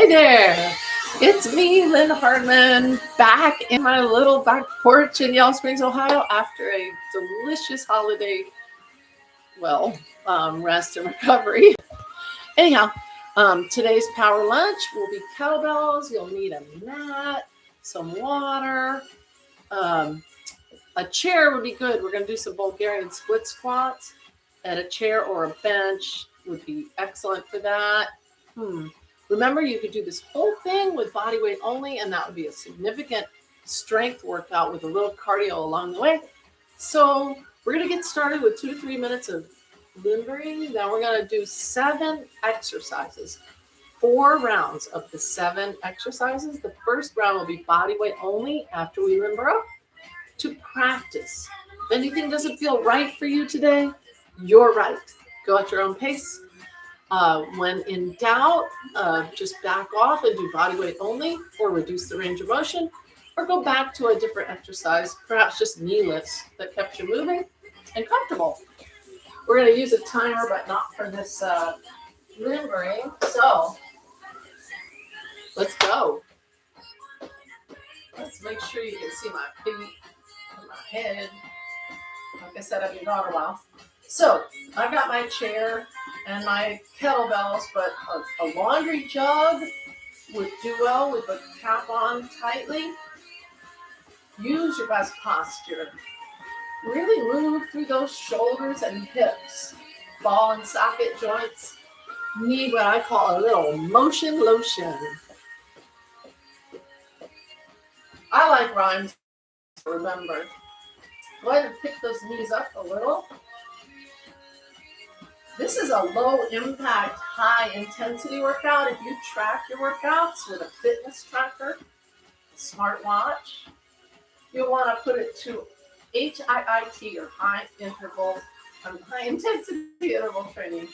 Hey there, it's me, Lynn Hartman, back in my little back porch in Yellow Springs, Ohio, after a delicious holiday, rest and recovery. Anyhow, today's power lunch will be kettlebells. You'll need a mat, some water, um, a chair would be good. We're going to do some Bulgarian split squats, and a chair or a bench would be excellent for that. Remember, you could do this whole thing with body weight only, and that would be a significant strength workout with a little cardio along the way. So we're going to get started with 2 to 3 minutes of limbering. Then we're going to do 7 exercises, 4 rounds of the 7 exercises. The first round will be body weight only after we limber up to practice. If anything doesn't feel right for you today, you're right. Go at your own pace. When in doubt, just back off and do body weight only, or reduce the range of motion, or go back to a different exercise, perhaps just knee lifts that kept you moving and comfortable. We're going to use a timer, but not for this limbering. So let's go. Let's make sure you can see my feet and my head. Like I said, I've been gone a while. So I've got my chair and my kettlebells, but a laundry jug would do well with the cap on tightly. Use your best posture. Really move through those shoulders and hips. Ball and socket joints need what I call a little motion lotion. I like rhymes, remember. Go ahead and pick those knees up a little. This is a low impact, high intensity workout. If you track your workouts with a fitness tracker, a smartwatch, you'll want to put it to HIIT, or high intensity interval training.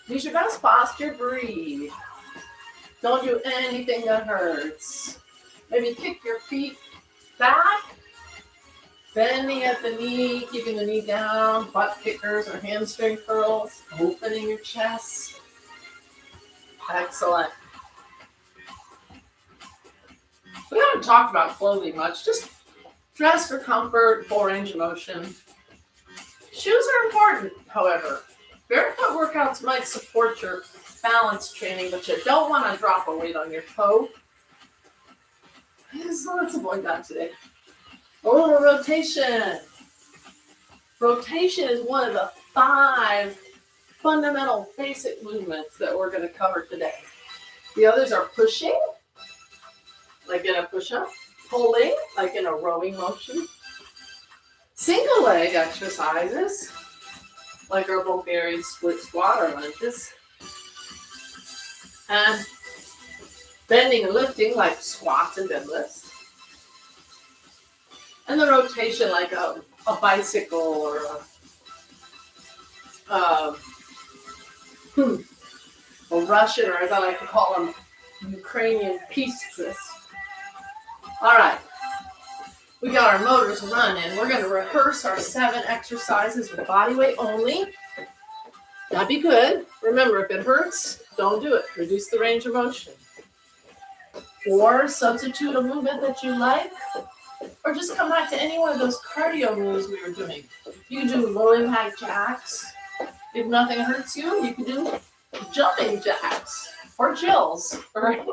Use your best posture, breathe. Don't do anything that hurts. Maybe kick your feet back. Bending at the knee, keeping the knee down, butt kickers or hamstring curls, opening your chest. Excellent. We haven't talked about clothing much, just dress for comfort, full range of motion. Shoes are important, however. Barefoot workouts might support your balance training, but you don't want to drop a weight on your toe. So let's avoid that today. A little rotation. Rotation is one of the 5 fundamental basic movements that we're going to cover today. The others are pushing, like in a push-up, pulling, like in a rowing motion, single leg exercises, like our Bulgarian split squat or lunges, and bending and lifting, like squats and deadlifts. And the rotation, like a bicycle or a Russian, or as I like to call them, Ukrainian peace twist. All right, we got our motors running. We're going to rehearse our 7 exercises with body weight only. That'd be good. Remember, if it hurts, don't do it. Reduce the range of motion. Or substitute a movement that you like. Or just come back to any one of those cardio moves we were doing. You can do low impact jacks. If nothing hurts you, you can do jumping jacks or jills or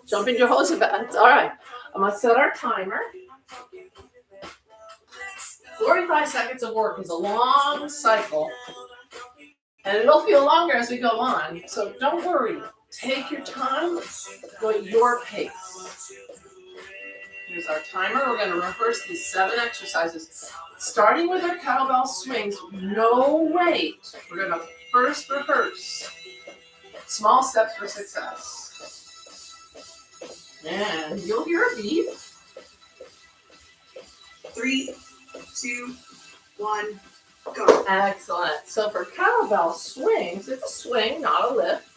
jumping Jehoshaphat. All right, I'm going to set our timer. 45 seconds of work is a long cycle, and it'll feel longer as we go on. So don't worry. Take your time. Go at your pace. Here's our timer. We're going to rehearse these 7 exercises, starting with our kettlebell swings. No weight. We're going to first rehearse small steps for success. And you'll hear a beep. 3, 2, 1, go. Excellent. So for kettlebell swings, it's a swing, not a lift.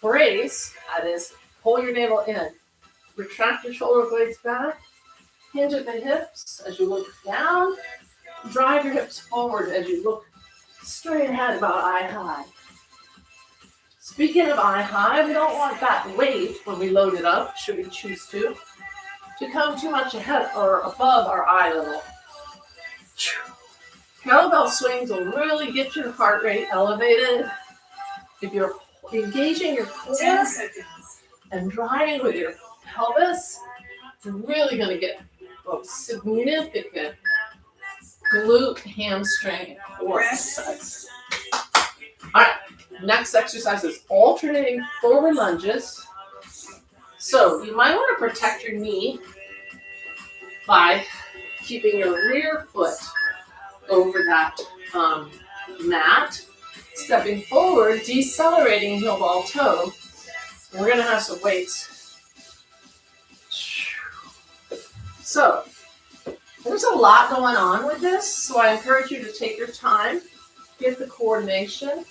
Brace, that is, pull your navel in. Retract your shoulder blades back. Hinge at the hips as you look down. Drive your hips forward as you look straight ahead, about eye high. Speaking of eye high, we don't want that weight when we load it up, should we choose to come too much ahead or above our eye level. Kettlebell swings will really get your heart rate elevated. If you're engaging your core and driving with your pelvis, you're really going to get significant glute, hamstring, and core exercise. All right, next exercise is alternating forward lunges. So you might want to protect your knee by keeping your rear foot over that mat, stepping forward, decelerating heel ball toe. And we're going to have some weights. So there's a lot going on with this, so I encourage you to take your time, get the coordination,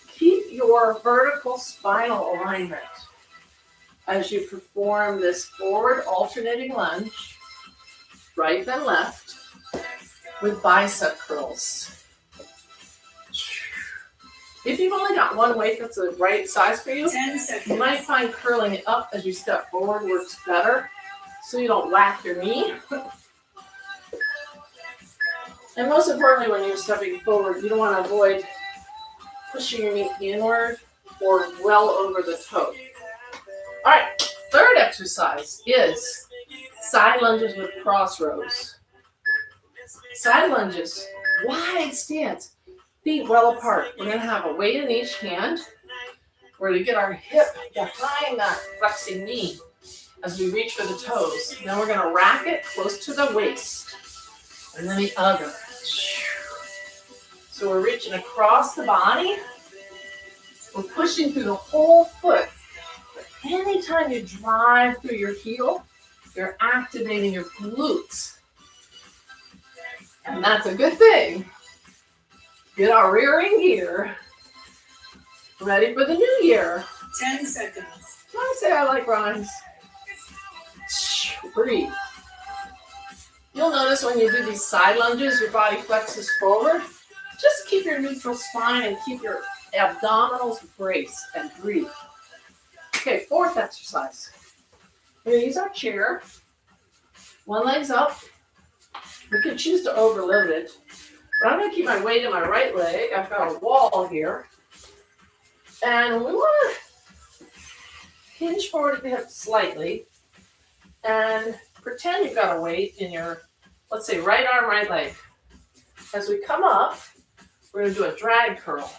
keep your vertical spinal alignment as you perform this forward alternating lunge, right then left, with bicep curls. If you've only got one weight that's the right size for you, you might find curling it up as you step forward works better, so you don't whack your knee. And most importantly, when you're stepping forward, you don't want to avoid pushing your knee inward or well over the toe. All right, third exercise is side lunges with cross rows. Side lunges, wide stance, feet well apart. We're going to have a weight in each hand. We're going to get our hip behind that flexing knee as we reach for the toes. Then we're going to rack it close to the waist. And then the other. So we're reaching across the body. We're pushing through the whole foot. But anytime you drive through your heel, you're activating your glutes. And that's a good thing. Get our rear in gear. Ready for the new year. 10 seconds. I say I like rhymes. Breathe. You'll notice when you do these side lunges, your body flexes forward. Just keep your neutral spine and keep your abdominals braced and breathe. Okay, fourth exercise. We're going to use our chair. One leg's up. We can choose to overload it. But I'm going to keep my weight in my right leg. I've got a wall here. And we want to hinge forward at the hip slightly. And pretend you've got a weight in your, let's say, right arm, right leg. As we come up, we're going to do a drag curl.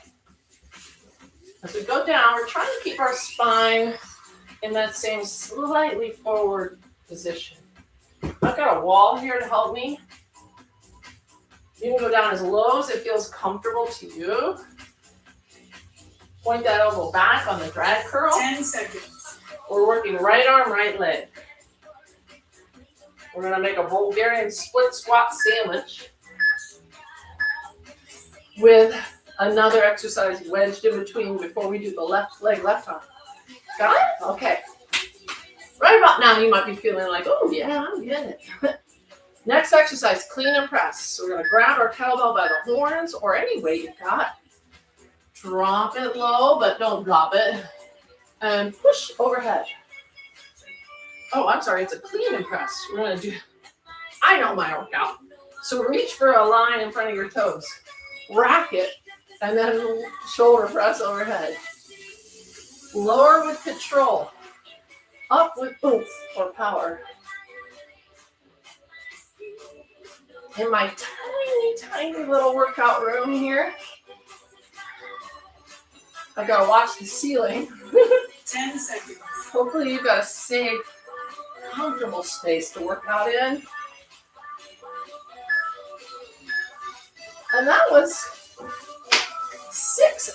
As we go down, we're trying to keep our spine in that same slightly forward position. I've got a wall here to help me. You can go down as low as it feels comfortable to you. Point that elbow back on the drag curl. 10 seconds. We're working right arm, right leg. We're going to make a Bulgarian split squat sandwich with another exercise wedged in between before we do the left leg, left arm. Got it? Okay. Right about now, you might be feeling like, oh, yeah, I'm getting it. Next exercise, clean and press. So we're going to grab our kettlebell by the horns or any weight you've got. Drop it low, but don't drop it. And push overhead. Oh, I'm sorry, it's a clean and press. We're going to do, I know my workout. So reach for a line in front of your toes. Rack it, and then shoulder press overhead. Lower with control. Up with oomph or power. In my tiny, tiny little workout room here, I gotta watch the ceiling. 10 seconds. Hopefully you've got a safe, comfortable space to work out in. And that was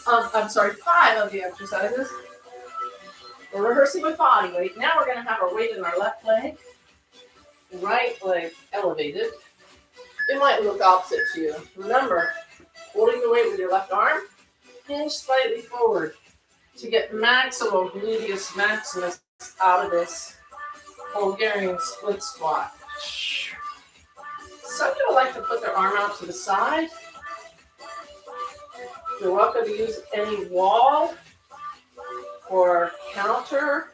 5 of the exercises. We're rehearsing with body weight. Now we're going to have our weight in our left leg, right leg elevated. It might look opposite to you. Remember, holding the weight with your left arm, hinge slightly forward to get maximum gluteus maximus out of this Bulgarian split squat. Some people like to put their arm out to the side. You're welcome to use any wall or counter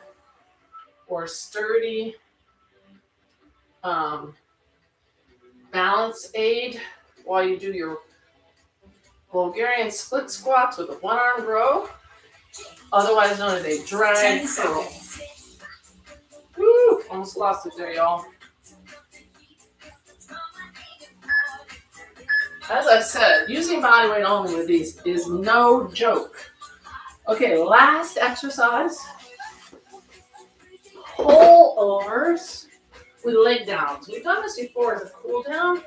or sturdy balance aid while you do your Bulgarian split squats with a one-arm row, otherwise known as a drag 10 curl. seconds. Woo! Almost lost it there, y'all. As I said, using body weight only with these is no joke. Okay, last exercise. Pull overs with leg downs. We've done this before as a cool down.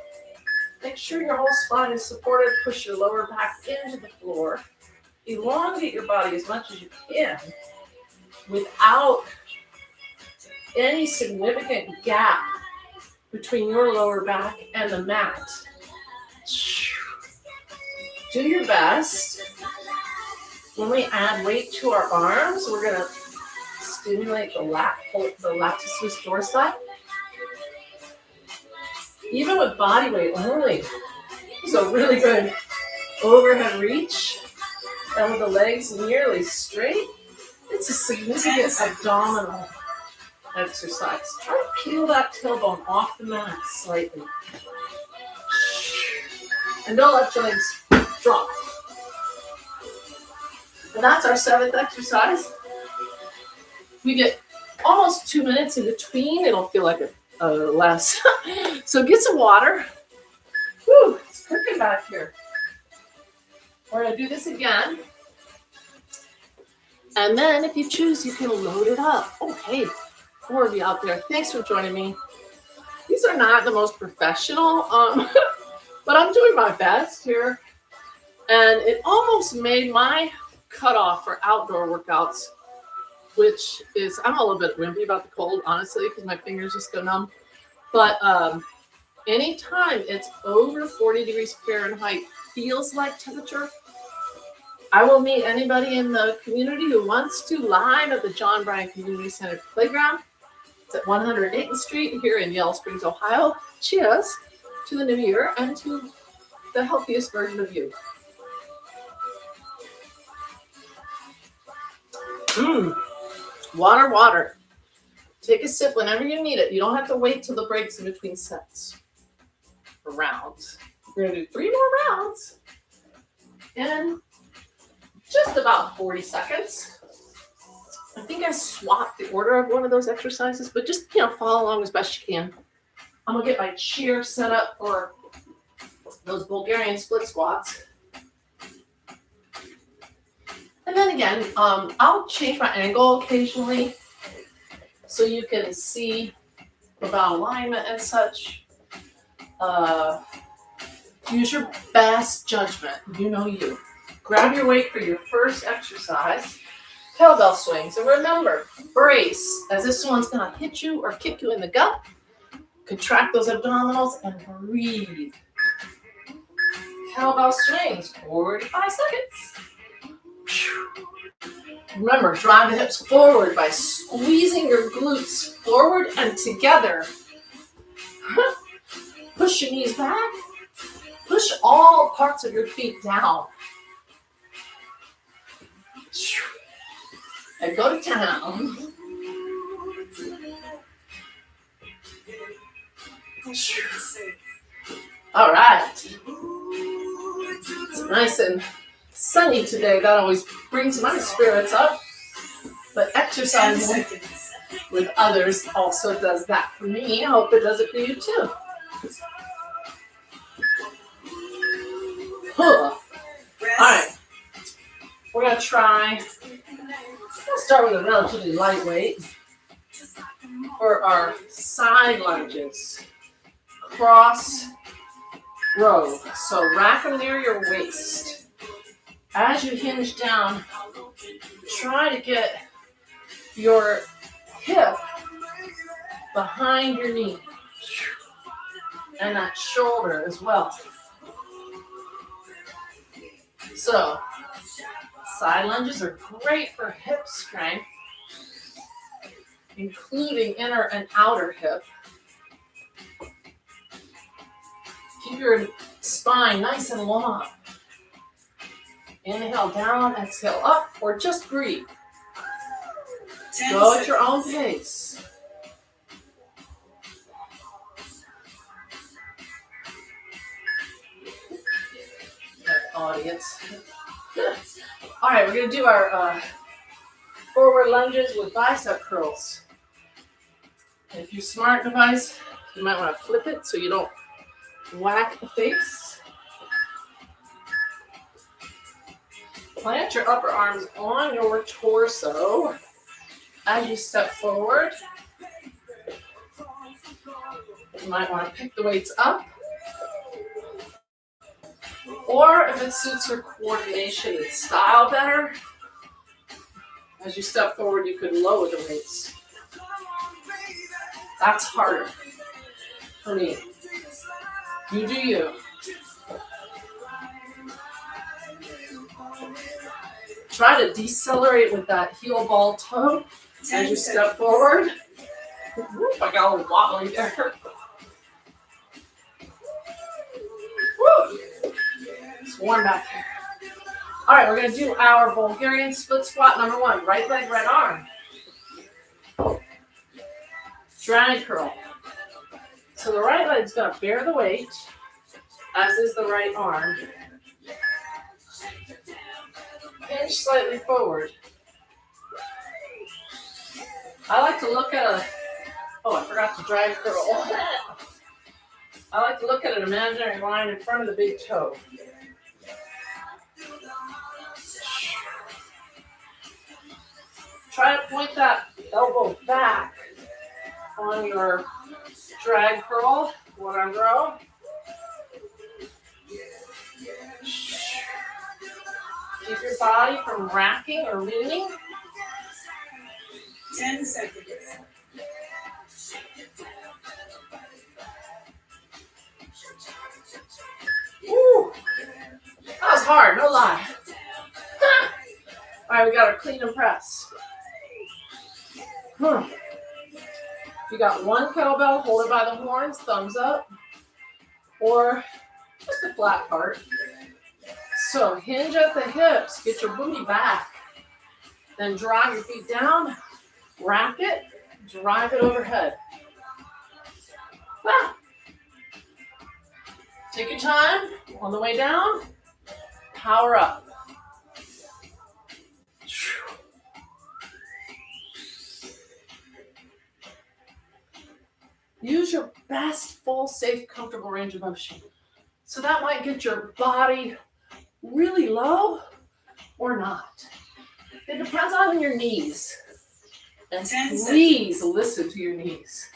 Make sure your whole spine is supported. Push your lower back into the floor. Elongate your body as much as you can without any significant gap between your lower back and the mat. Do your best. When we add weight to our arms, we're going to stimulate the latissimus dorsi. Even with body weight only. So really good overhead reach. And with the legs nearly straight, it's a significant abdominal exercise. Try to peel that tailbone off the mat slightly. And don't let your legs drop. And that's our 7th exercise. We get almost 2 minutes in between. It'll feel like a less. So get some water. Whew, it's cooking back here. We're going to do this again. And then if you choose, you can load it up. Oh, hey, 4 of you out there. Thanks for joining me. These are not the most professional, but I'm doing my best here. And it almost made my cutoff for outdoor workouts, which is, I'm a little bit wimpy about the cold, honestly, because my fingers just go numb. But anytime it's over 40 degrees Fahrenheit, feels like temperature, I will meet anybody in the community who wants to live at the John Bryan Community Center Playground. It's at 100 Dayton Street here in Yellow Springs, Ohio. Cheers to the new year and to the healthiest version of you. Water, water. Take a sip whenever you need it. You don't have to wait till the breaks in between sets or rounds. We're going to do 3 more rounds in just about 40 seconds. I think I swapped the order of one of those exercises, but just, follow along as best you can. I'm going to get my chair set up for those Bulgarian split squats. And then again, I'll change my angle occasionally so you can see about alignment and such. Use your best judgment. You know you. Grab your weight for your first exercise. Kettlebell swings. And remember, brace, as this one's going to hit you or kick you in the gut. Contract those abdominals and breathe. Kettlebell swings, 4 to 5 seconds. Remember, drive the hips forward by squeezing your glutes forward and together. Push your knees back. Push all parts of your feet down. And go to town. All right. It's nice and sunny today. That always brings my spirits up. But exercising with others also does that for me. I hope it does it for you too. All right. We're going to try. We'll start with a relatively lightweight for our side lunges. Cross row. So rack them near your waist. As you hinge down, try to get your hip behind your knee and that shoulder as well. So, side lunges are great for hip strength, including inner and outer hip. Keep your spine nice and long. Inhale down, exhale up, or just breathe. 10 Go at seconds. your own pace. Audience. All right, we're going to do our forward lunges with bicep curls. If you're smart device, you might want to flip it so you don't whack the face. Plant your upper arms on your torso as you step forward. You might want to pick the weights up. Or if it suits your coordination and style better, as you step forward, you could lower the weights. That's harder for me. You do you. Try to decelerate with that heel ball toe as you step forward. Whoop, I got a little wobbly there. Woo. It's warm back here. All right, we're going to do our Bulgarian split squat number 1. Right leg, right arm. Drag curl. So the right leg's going to bear the weight, as is the right arm. Hinge slightly forward. I like to look at I forgot to drag curl. I like to look at an imaginary line in front of the big toe. Try to point that elbow back on your drag curl, one-arm row. Keep your body from racking or leaning. 10 seconds. Woo! That was hard, no lie. All right, we got our clean and press. If you got one kettlebell, hold it by the horns, thumbs up, or just the flat part. So hinge at the hips, get your booty back. Then drive your feet down, rack it, drive it overhead. Ah. Take your time on the way down, power up. Use your best, full, safe, comfortable range of motion. So that might get your body really low or not. It depends on your knees. And please listen to your knees.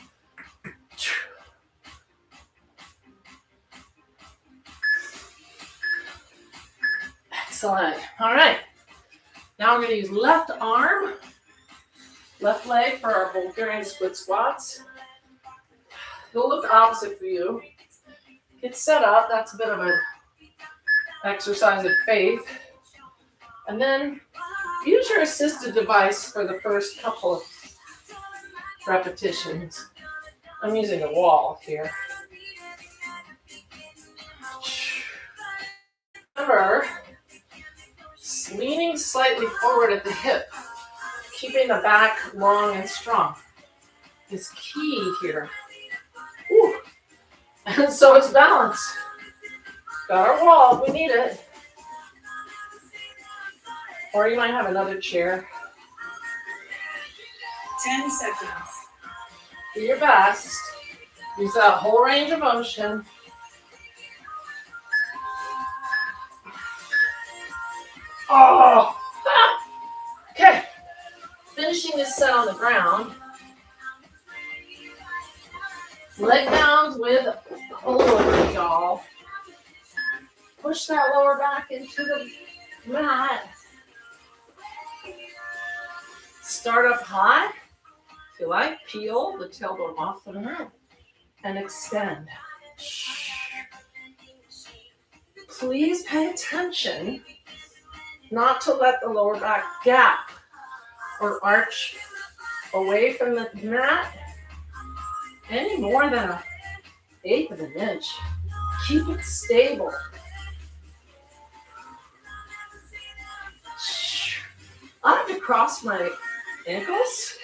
Excellent. All right. Now we're going to use left arm, left leg for our Bulgarian split squats. It'll look opposite for you. Get set up. That's a bit of an exercise of faith. And then use your assisted device for the first couple of repetitions. I'm using a wall here. Remember, leaning slightly forward at the hip, keeping the back long and strong is key here. Whew. And so is balance. Got our wall if we need it. Or you might have another chair. 10 seconds. Do your best. Use that whole range of motion. Oh! Ah. Okay. Finishing this set on the ground. Leg downs with pullover, y'all. Push that lower back into the mat. Start up high. If you like, peel the tailbone off the mat and extend. Please pay attention not to let the lower back gap or arch away from the mat any more than 1/8 of an inch. Keep it stable. I like to cross my ankles.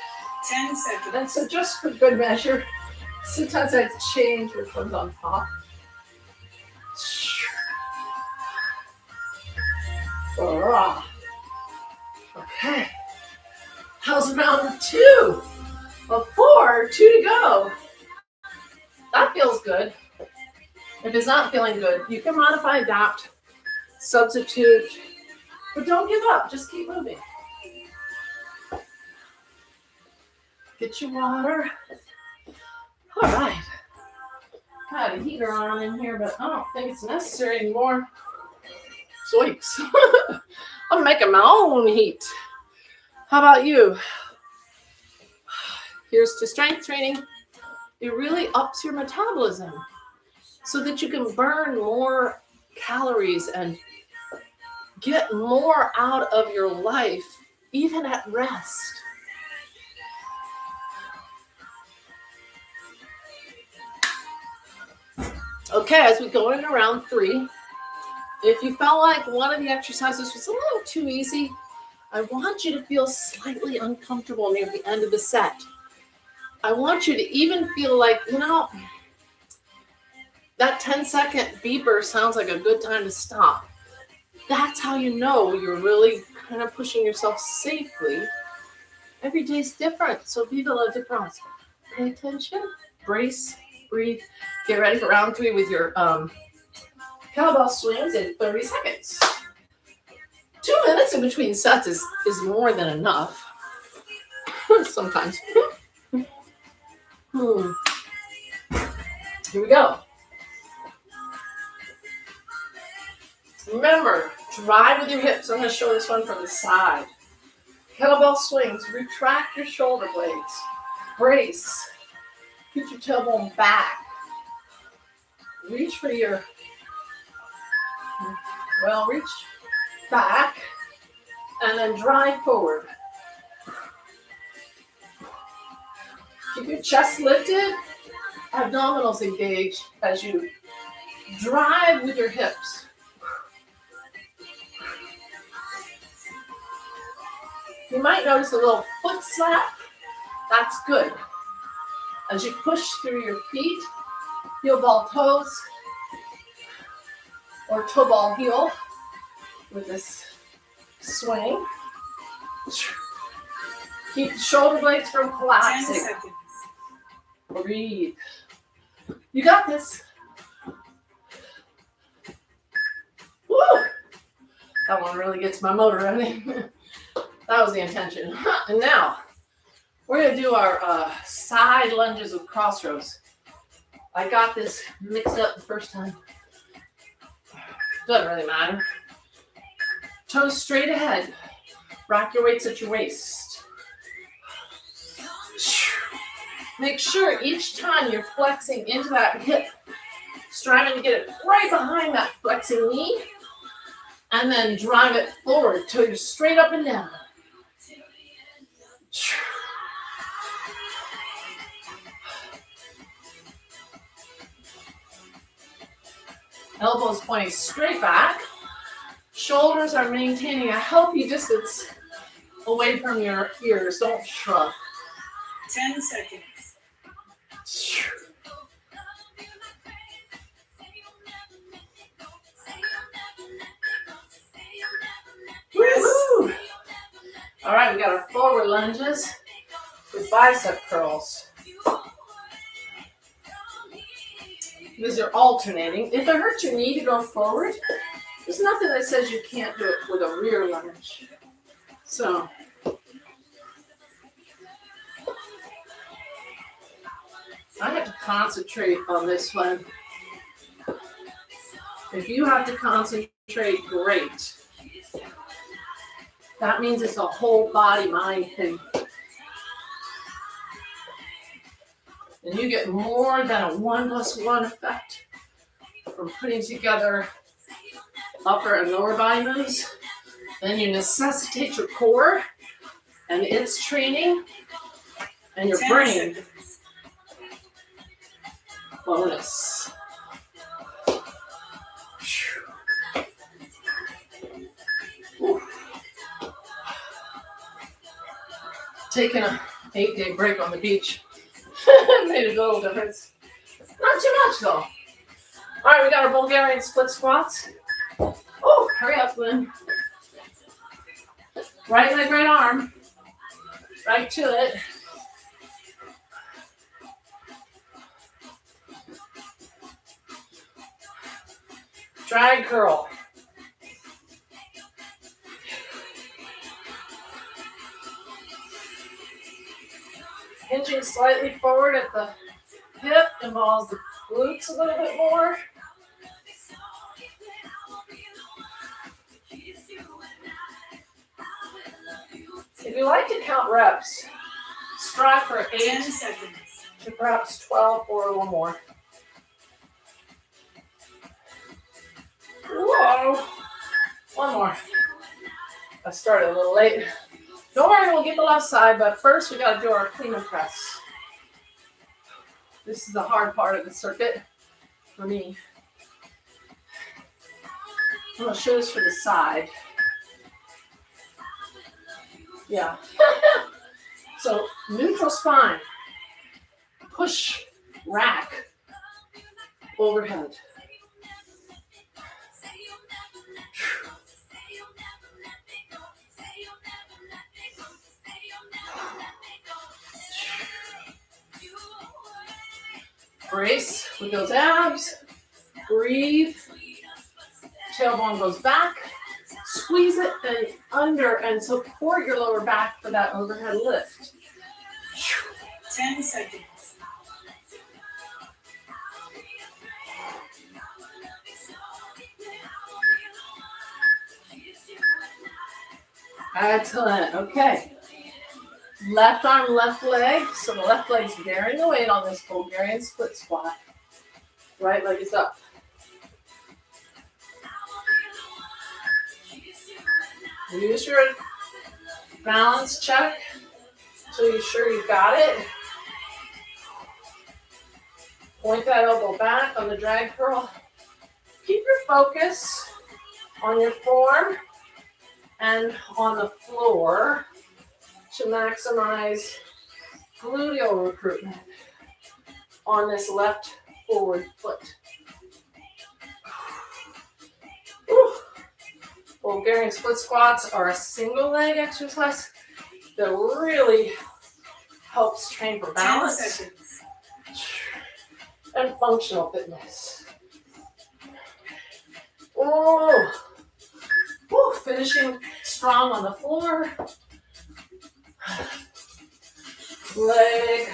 10 seconds. And so just for good measure, sometimes I change which one's on top. Okay. How's round 2? Well, 4, 2 to go. That feels good. If it's not feeling good, you can modify, adapt, substitute, but don't give up. Just keep moving. Get your water. All right. I had a heater on in here, but I don't think it's necessary anymore. Zoinks. I'm making my own heat. How about you? Here's to strength training. It really ups your metabolism so that you can burn more calories and get more out of your life, even at rest. Okay, as we go into round 3, if you felt like one of the exercises was a little too easy, I want you to feel slightly uncomfortable near the end of the set. I want you to even feel like, that 10-second beeper sounds like a good time to stop. That's how you know you're really kind of pushing yourself safely. Every day's different, so vive la différence. Pay attention, brace, breathe. Get ready for round 3 with your kettlebell swings in 30 seconds. 2 minutes in between sets is more than enough. Sometimes. Here we go. Remember, drive with your hips. I'm going to show this one from the side. Kettlebell swings. Retract your shoulder blades. Brace. Get your tailbone back. Reach for your, reach back. And then drive forward. Keep your chest lifted. Abdominals engaged as you drive with your hips. You might notice a little foot slap. That's good. As you push through your feet, heel ball toes, or toe ball heel with this swing. Keep the shoulder blades from 10 collapsing. seconds. Breathe. You got this. Woo! That one really gets my motor running. That was the intention. And now, we're going to do our side lunges with crossroads. I got this mixed up the first time. Doesn't really matter. Toes straight ahead. Rock your weights at your waist. Make sure each time you're flexing into that hip, striving to get it right behind that flexing knee, and then drive it forward till you're straight up and down. Elbows pointing straight back. Shoulders are maintaining a healthy distance away from your ears. Don't shrug. 10 seconds. Woo-hoo. All right, we got our forward lunges with bicep curls. These are alternating. If it hurts your knee to go forward, there's nothing that says you can't do it with a rear lunge. So, I have to concentrate on this one. If you have to concentrate, great. That means it's a whole body mind thing. And you get more than a 1+1 effect from putting together upper and lower body moves. Then you necessitate your core and its training and your 10 brain. seconds. Bonus. Taking a 8-day break on the beach made a little difference. Not too much though. All right, we got our Bulgarian split squats. Oh, hurry up, Lynn. Right leg, right arm. Right to it. Drag curl. Hinging slightly forward at the hip involves the glutes a little bit more. If you like to count reps, strive for 8 10 seconds. to perhaps 12 or a little more. Whoa! One more. I started a little late. Don't worry, we'll get the left side, but first we got to do our clean and press. This is the hard part of the circuit for me. I'm going to show this for the side. Yeah. So neutral spine, push, rack, overhead. Brace with those abs, breathe, tailbone goes back, squeeze it and under and support your lower back for that overhead lift. 10 seconds. Excellent. Okay. Left arm, left leg. So the left leg's bearing the weight on this Bulgarian split squat. Right leg is up. Use your balance check so you're sure you got it. Point that elbow back on the drag curl. Keep your focus on your form and on the floor to maximize gluteal recruitment on this left forward foot. Whew. Bulgarian split squats are a single leg exercise that really helps train for 10 balance seconds. and functional fitness. Oh, whew. Finishing strong on the floor. Leg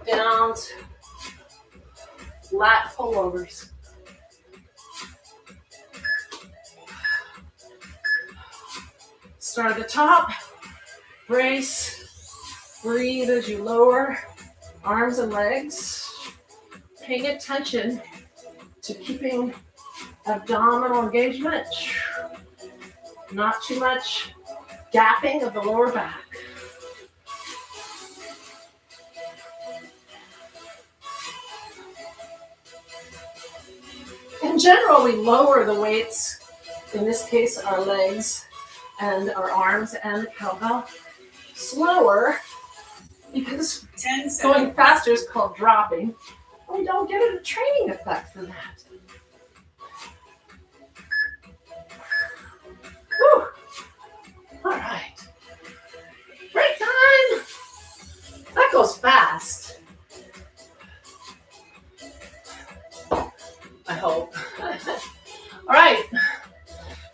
downs, lat pullovers. Start at the top, brace, breathe as you lower arms and legs, paying attention to keeping abdominal engagement, not too much gapping of the lower back. In general, we lower the weights, in this case our legs and our arms and the kettlebell, slower because 10 seconds. going faster is called dropping. We don't get a training effect for that. Whew. All right. Break time. That goes fast. I hope. All right.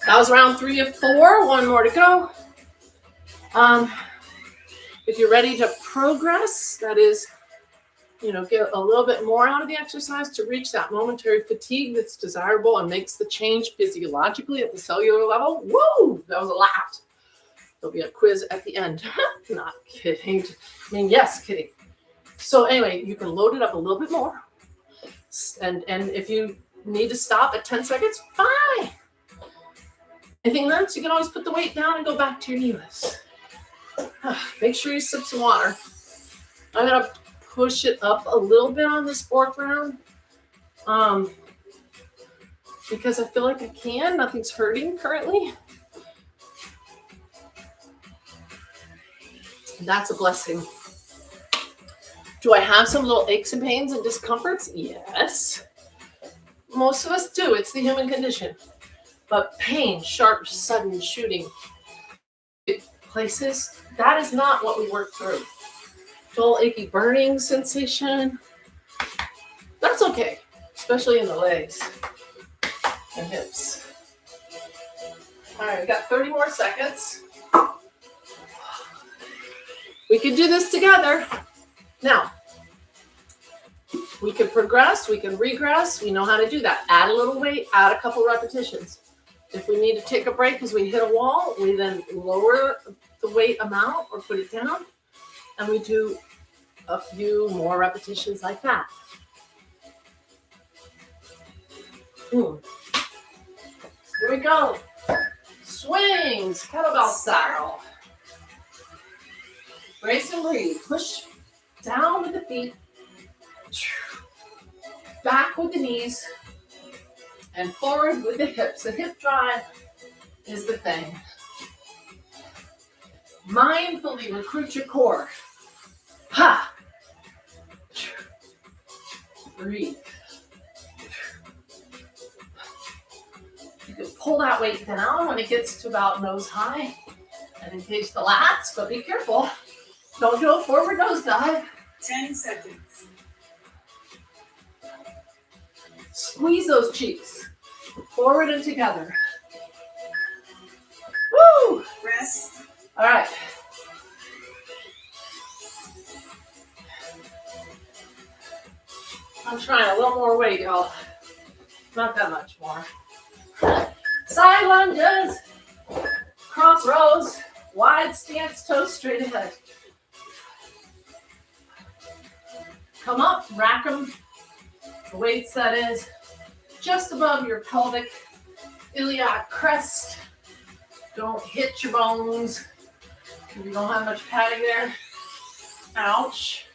That was round 3 of 4. One more to go. If you're ready to progress, that is, get a little bit more out of the exercise to reach that momentary fatigue that's desirable and makes the change physiologically at the cellular level. Woo! That was a lot. There'll be a quiz at the end. Not kidding. I mean, yes, kidding. So anyway, you can load it up a little bit more. And if you need to stop at 10 seconds, fine. Anything else, you can always put the weight down and go back to your knee lifts. Make sure you sip some water. I'm going to push it up a little bit on this 4th round because I feel like I can. Nothing's hurting currently. That's a blessing. Do I have some little aches and pains and discomforts? Yes. Most of us do. It's the human condition. But pain, sharp, sudden shooting places, that is not what we work through. Dull, achy, burning sensation, that's okay, especially in the legs and hips. All right, we got 30 more seconds. We can do this together. Now, we can progress, we can regress. We know how to do that. Add a little weight, add a couple repetitions. If we need to take a break because we hit a wall, we then lower the weight amount or put it down, and we do a few more repetitions like that. Here we go. Swings, kettlebell style. Brace and breathe. Push down with the feet, back with the knees, and forward with the hips. The hip drive is the thing. Mindfully recruit your core. Ha! Breathe. You can pull that weight down when it gets to about nose high and engage the lats, but be careful. Don't do a forward nose dive. 10 seconds. Squeeze those cheeks. Forward and together. Woo! Rest. All right. I'm trying a little more weight, y'all. Not that much more. Side lunges. Cross rows. Wide stance, toes straight ahead. Come up, rack them. The weights, that is, just above your pelvic iliac crest. Don't hit your bones. If you don't have much padding there. Ouch.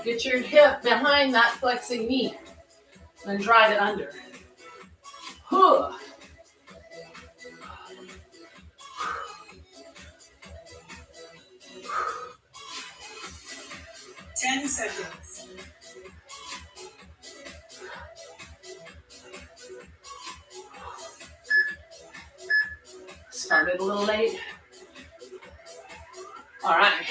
Get your hip behind that flexing knee. Then drive it under. Huh. 10 seconds. Started a little late. All right.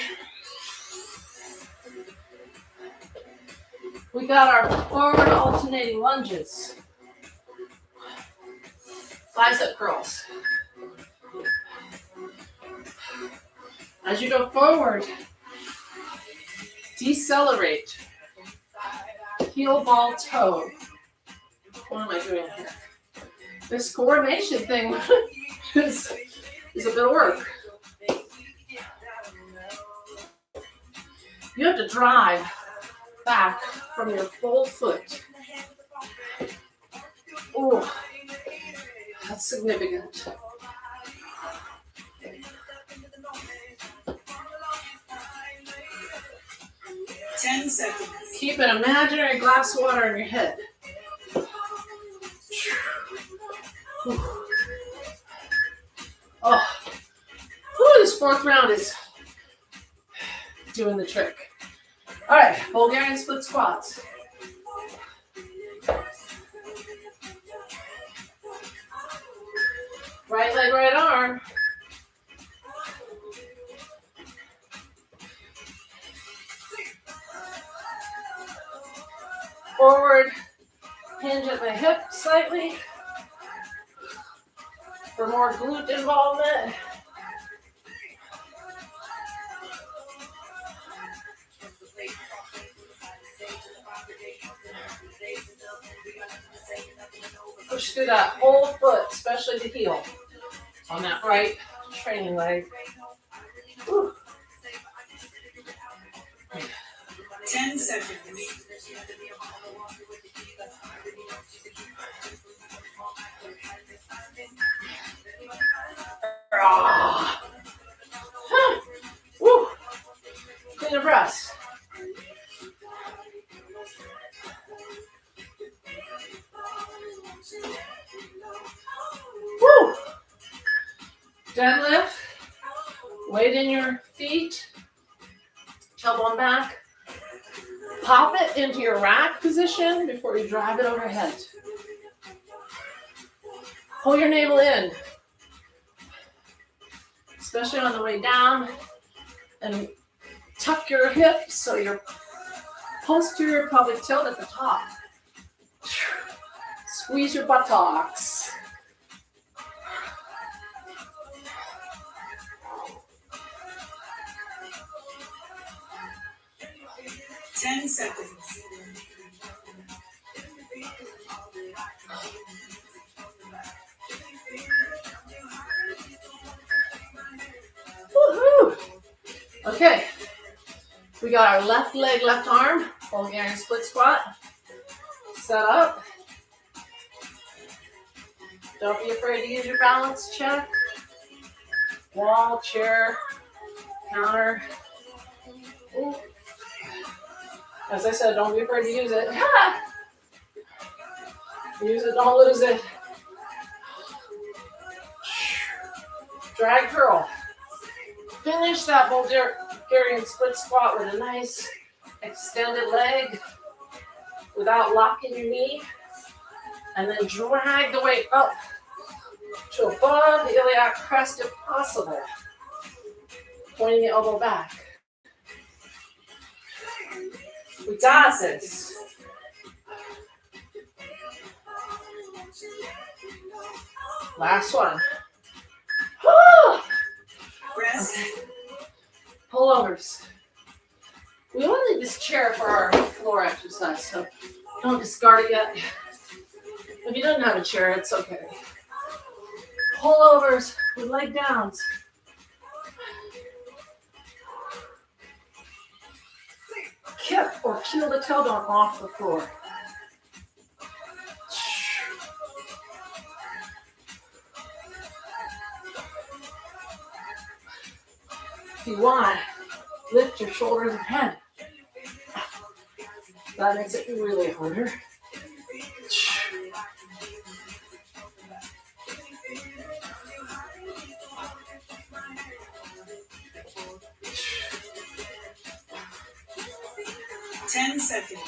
We got our forward alternating lunges. Bicep curls. As you go forward, decelerate. Heel, ball, toe. What am I doing here? This coordination thing is a bit of work. You have to drive back from your full foot. Oh, that's significant. Ten seconds. Keep an imaginary glass of water in your head. Oh, this fourth round is doing the trick. All right, Bulgarian split squats. Right leg, right arm. Forward, hinge at my hip slightly for more glute involvement. Push through that whole foot, especially the heel on that right training leg. Whew. 10 seconds. Woo. Clean your breaths. Woo. Deadlift. Weight in your feet. tailbone back. Pop it into your rack position before you drive it overhead. Pull your navel in, especially on the way down, and tuck your hips so your posterior pelvic tilt at the top. Squeeze your buttocks. Ten seconds. Woohoo! Okay, we got our left leg, left arm, Bulgarian split squat. Set up. Don't be afraid to use your balance check. Wall, chair, counter. Ooh. As I said, don't be afraid to use it. Use it, don't lose it. Drag curl. Finish that Bulgarian split squat with a nice extended leg without locking your knee. And then drag the weight up to above the iliac crest if possible. Pointing the elbow back. We got this. Last one. Rest. Okay. Pullovers. We only need this chair for our floor exercise, so don't discard it yet. If you don't have a chair, it's okay. Pullovers with leg downs. Kick or peel the tailbone off the floor. If you want, lift your shoulders and head. That makes it really harder. Ten seconds.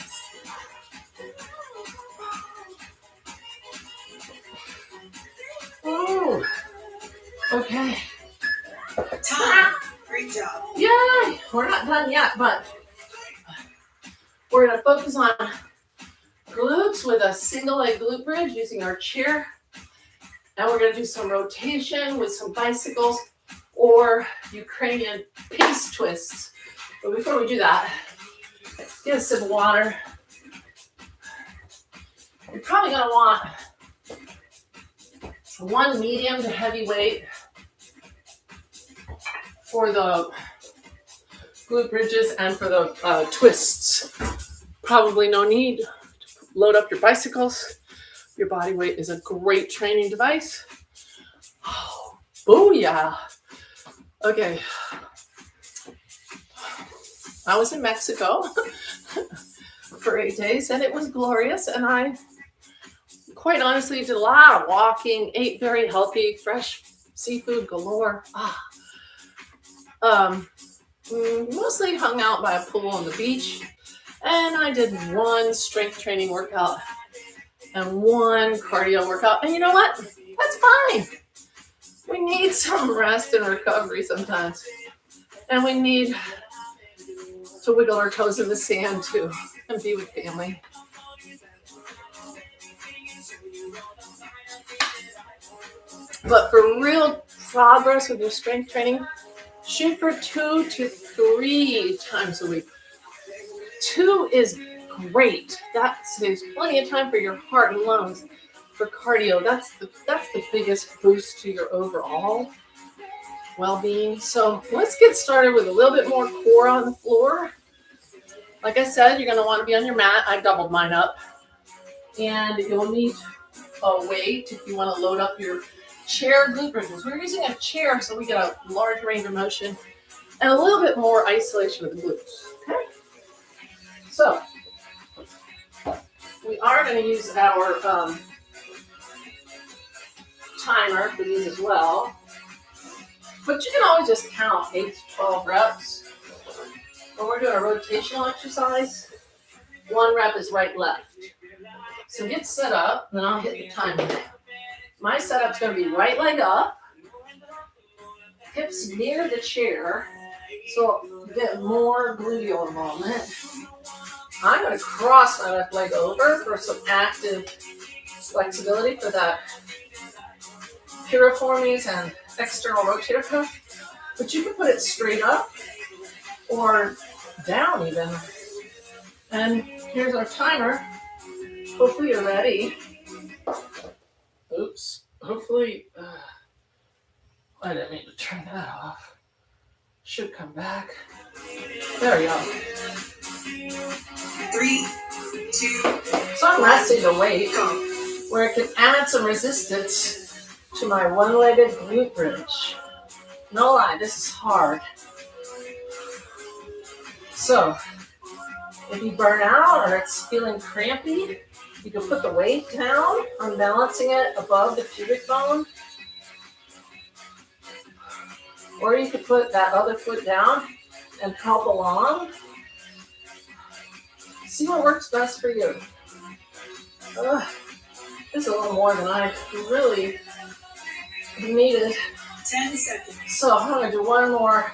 Oh, okay. Time. Great job. Yay! We're not done yet, but we're going to focus on glutes with a single leg glute bridge using our chair. And we're going to do some rotation with some bicycles or Ukrainian peace twists. But before we do that, get a sip of water. You're probably going to want one medium to heavy weight for the glute bridges and for the twists. Probably no need to load up your bicycles. Your body weight is a great training device. Oh, booyah. Okay. I was in Mexico for 8 days and it was glorious, and I quite honestly did a lot of walking, ate very healthy, fresh seafood galore. Mostly hung out by a pool on the beach, and I did one strength training workout and one cardio workout. And you know what? That's fine. We need some rest and recovery sometimes. And we need to wiggle our toes in the sand too and be with family. But for real progress with your strength training, shoot for 2 to 3 times a week. 2 is great. That saves plenty of time for your heart and lungs. For cardio, that's the biggest boost to your overall well-being. So let's get started with a little bit more core on the floor. Like I said, you're going to want to be on your mat. I've doubled mine up. And you'll need a weight if you want to load up your chair glute bridges. We're using a chair so we get a large range of motion and a little bit more isolation of the glutes. Okay? So we are going to use our timer for these as well. But you can always just count 8 to 12 reps. when we're doing a rotational exercise, 1 rep is right left. So get set up, and then I'll hit the timer. My setup's going to be right leg up, hips near the chair, so get more gluteal involvement. I'm going to cross my left leg over for some active flexibility for that piriformis and external rotator cuff. But you can put it straight up or down even. And here's our timer. Hopefully you're ready. Oops. Hopefully, I didn't mean to turn that off. Should come back. There we go. 3, 2, So I'm resting the weight where I can add some resistance to my one-legged glute bridge. No lie, this is hard. So, if you burn out or it's feeling crampy, you can put the weight down, unbalancing it above the pubic bone. Or you could put that other foot down and help along. See what works best for you. This is a little more than I really needed. 10 seconds. So I'm going to do one more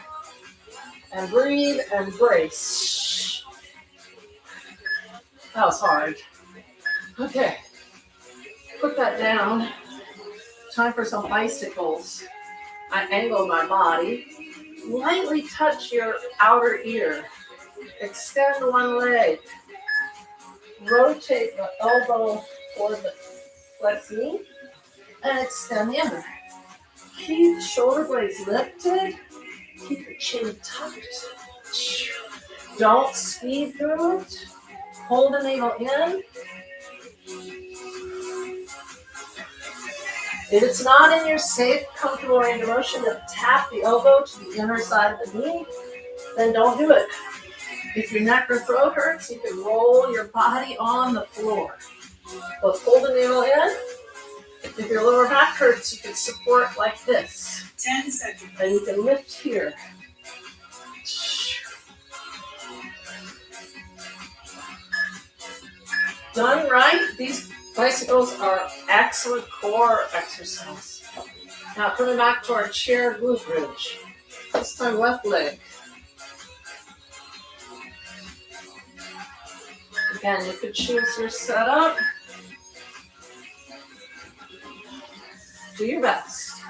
and breathe and brace. That was hard. Okay, put that down. Time for some bicycles. I angle my body. Lightly touch your outer ear. Extend one leg. Rotate the elbow toward the flex knee and extend the other. Keep the shoulder blades lifted. Keep your chin tucked. Don't speed through it. Hold the navel in. If it's not in your safe, comfortable range of motion to tap the elbow to the inner side of the knee, then don't do it. If your neck or throat hurts, you can roll your body on the floor. But hold the navel in. If your lower back hurts, you can support like this. 10 seconds. And you can lift here. Done right, these bicycles are excellent core exercise. Now coming back to our chair glute bridge. This time left leg. Again, you could choose your setup. Do your best.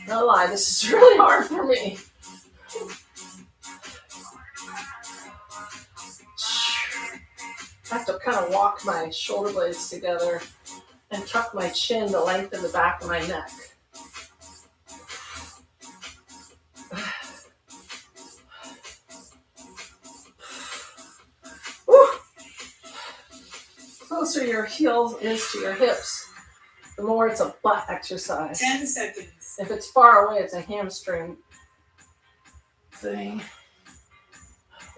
No lie, this is really hard for me. I have to kind of walk my shoulder blades together and tuck my chin to lengthen the back of my neck. Woo. The closer your heel is to your hips, the more it's a butt exercise. 10 seconds. If it's far away, it's a hamstring thing,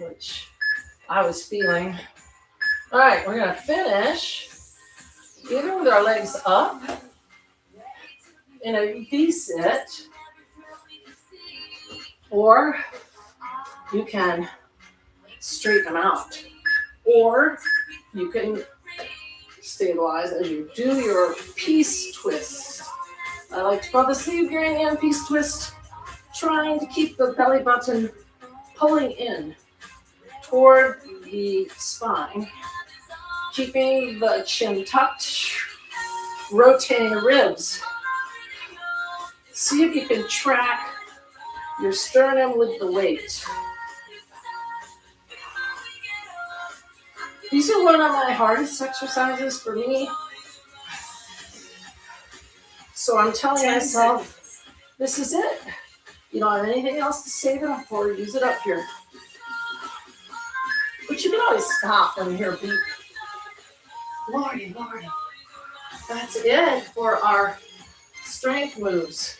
which I was feeling. All right, we're going to finish either with our legs up in a V-sit, or you can straighten them out, or you can stabilize as you do your peace twist. I like to call the sleeve gradient peace twist, trying to keep the belly button pulling in toward the spine. Keeping the chin tucked, rotating the ribs. See if you can track your sternum with the weight. These are one of my hardest exercises for me. So I'm telling myself, this is it. You don't have anything else to save it up for. Use it up here. But you can always stop when you hear a beep. Lordy, Lordy. That's it for our strength moves.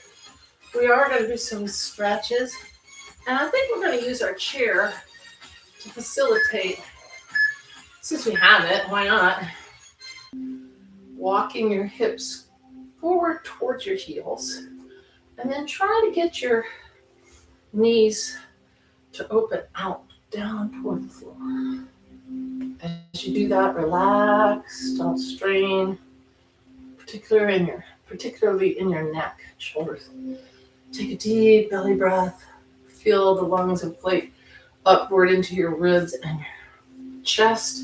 We are going to do some stretches. And I think we're going to use our chair to facilitate. Since we have it, why not? Walking your hips forward towards your heels. And then try to get your knees to open out down toward the floor. As you do that, relax, don't strain, particularly in your neck, shoulders. Take a deep belly breath. Feel the lungs inflate upward into your ribs and your chest.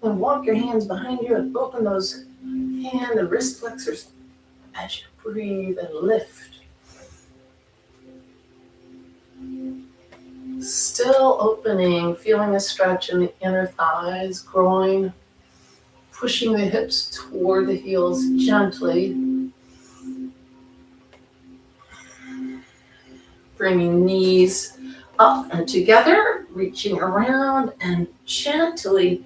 Then walk your hands behind you and open those hand and wrist flexors as you breathe and lift. Still opening, feeling a stretch in the inner thighs, groin, pushing the hips toward the heels gently. Bringing knees up and together, reaching around and gently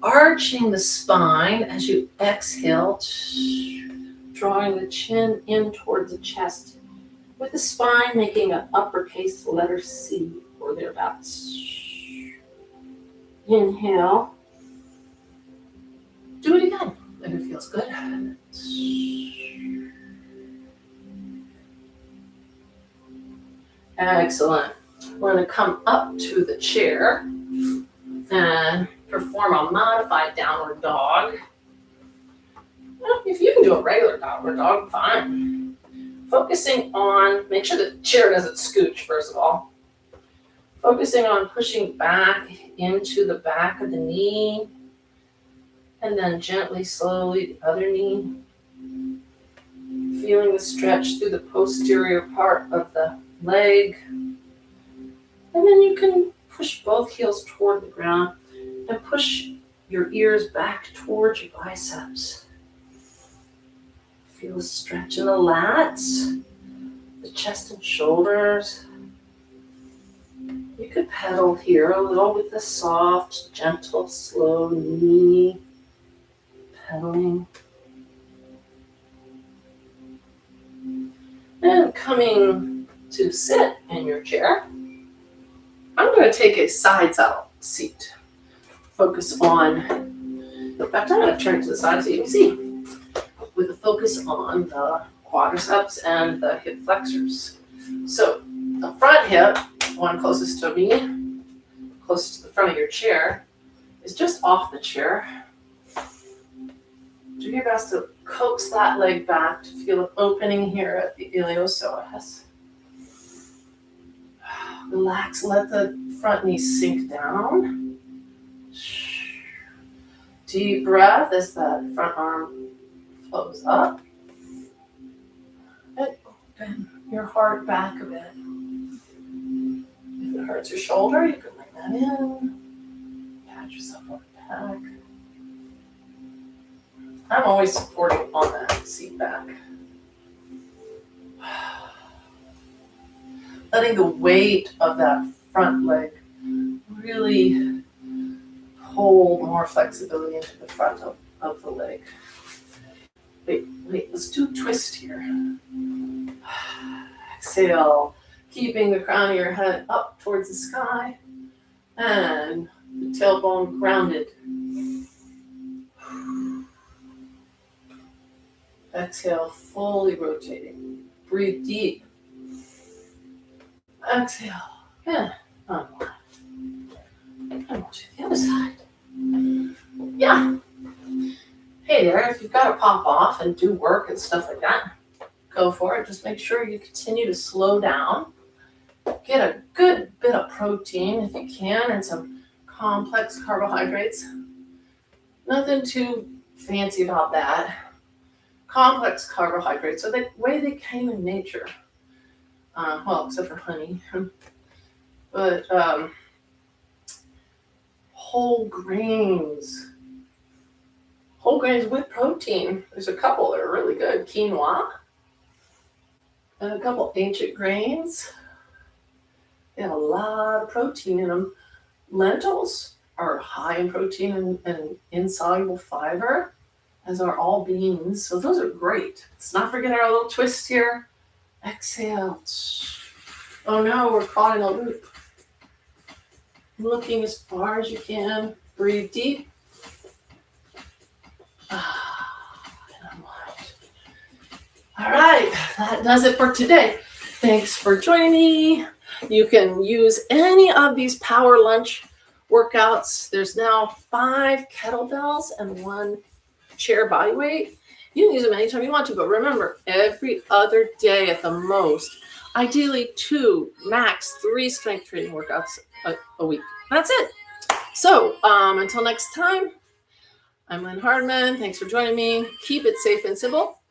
arching the spine as you exhale, drawing the chin in towards the chest, with the spine making an uppercase letter C or thereabouts. Inhale. Do it again if it feels good. Excellent. We're going to come up to the chair and perform a modified downward dog. Well, if you can do a regular downward dog, fine. Focusing on, make sure the chair doesn't scooch, first of all. Focusing on pushing back into the back of the knee, and then gently, slowly, the other knee. Feeling the stretch through the posterior part of the leg. And then you can push both heels toward the ground and push your ears back towards your biceps. Feel the stretch in the lats, the chest and shoulders. You could pedal here a little with the soft, gentle, slow knee pedaling. And coming to sit in your chair, I'm going to take a side saddle seat. Focus on, in fact, I'm going to turn to the side so you can see, with a focus on the quadriceps and the hip flexors. So the front hip, one closest to me, closest to the front of your chair, is just off the chair. Do your best to coax that leg back to feel an opening here at the iliopsoas. Relax, let the front knee sink down. Deep breath as that front arm flows up. And open your heart back a bit. If it hurts your shoulder, you can bring that in. Pat yourself on the back. I'm always supporting on that seat back. Letting the weight of that front leg really hold more flexibility into the front of the leg. Wait, let's do a twist here. Exhale, keeping the crown of your head up towards the sky and the tailbone grounded. Exhale, fully rotating. Breathe deep. Exhale. And unwind. And we'll do the other side. Yeah. Hey there, if you've got to pop off and do work and stuff like that, go for it. Just make sure you continue to slow down. Get a good bit of protein if you can and some complex carbohydrates. Nothing too fancy about that. Complex carbohydrates are the way they came in nature. Well, except for honey. But whole grains. Whole grains with protein. There's a couple that are really good. Quinoa. And a couple ancient grains. They have a lot of protein in them. Lentils are high in protein and insoluble fiber, as are all beans. So those are great. Let's not forget our little twist here. Exhale. Oh no, we're caught in a loop. Looking as far as you can. Breathe deep. And unwind. All right, that does it for today. Thanks for joining me. You can use any of these power lunch workouts. There's now 5 kettlebells and 1 chair body weight. You can use them anytime you want to, but remember, every other day at the most. Ideally 2, max 3 strength training workouts a week. That's it. So until next time, I'm Lynn Hardman. Thanks for joining me. Keep it safe and simple.